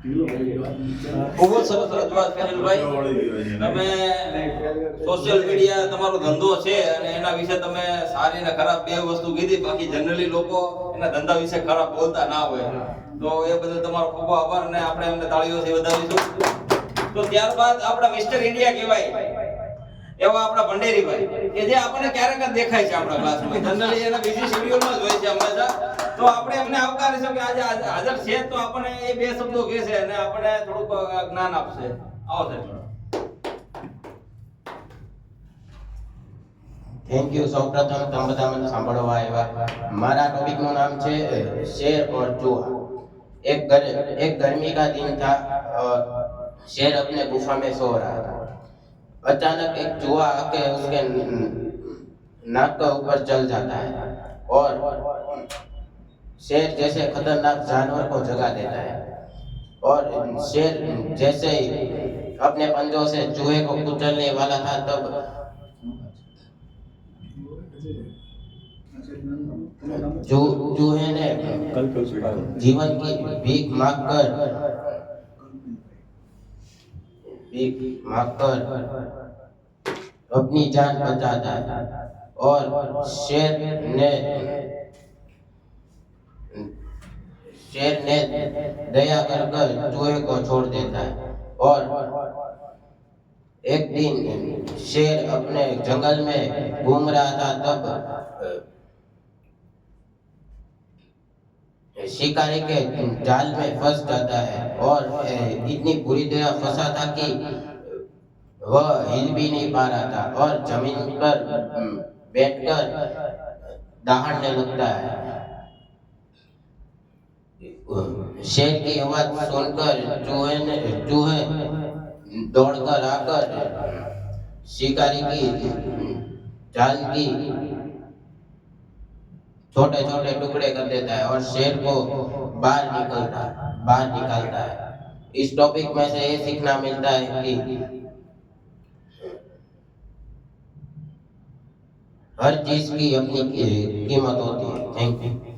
ખૂબ જ સરસ રજૂઆત ફેનિલભાઈ. તમે સોશિયલ મીડિયા તમારો ધંધો છે અને એના વિશે તમે સારી અને ખરાબ બે વસ્તુ કીધી. બાકી જનરલી લોકો એના ધંધા વિશે ખરાબ બોલતા ના હોય, તો એ બદલ તમારો ખૂબ આભાર અને આપણે એમને તાળીઓથી વધાવીશું. તો ત્યારબાદ આપણા મિસ્ટર ઇન્ડિયા કહેવાય એવા આપણા ભંડેરીભાઈ, કે જે આપણને ક્યારેક જ દેખાય છે આપણા ક્લાસમાં. જનરલી એના બીજી શેડ્યુલમાં જ હોય છે હંમેશા. તો આપણે એમને આવકારીશું કે આજે હાજર છે, તો આપણને એ બે શબ્દો કહેશે અને આપણે થોડુંક જ્ઞાન આપશે. આવો સાહેબ. Thank you. સૌપ્રથમ તમે બધા મને સાંભળવા આવ્યા. મારા ટોપિકનું નામ છે शेर और चूहा. एक गर्मी का दिन था. शेर अपने गुफा में सो रहा था. अचानक एक चूहा आके उसके नाक के ऊपर चल जाता है और शेर जैसे खतरनाक जानवर को जगा देता है. और शेर जैसे ही अपने पंजों से चूहे को कुचलने वाला था, तब चूहे ने जीवन की भीख मांगकर अपनी जान बचाता है. और शेर ने दया कर चूहे को छोड़ देता है. और एक दिन शेर अपने जंगल में घूम रहा था, तब शिकारी के जाल में फंस जाता है और इतनी बुरी तरह फंसा था कि वह हिल भी नहीं पा रहा था और जमीन पर बैठकर दहाड़ने लगता है. शेर की आवाज सुनकर चूहे दौड़कर आकर शिकारी की जाल की छोटे छोटे टुकड़े कर देता है और शेर को बाहर निकालता है. इस टॉपिक में से ये सीखना मिलता है कि हर चीज की अपनी कीमत होती है. Thank you.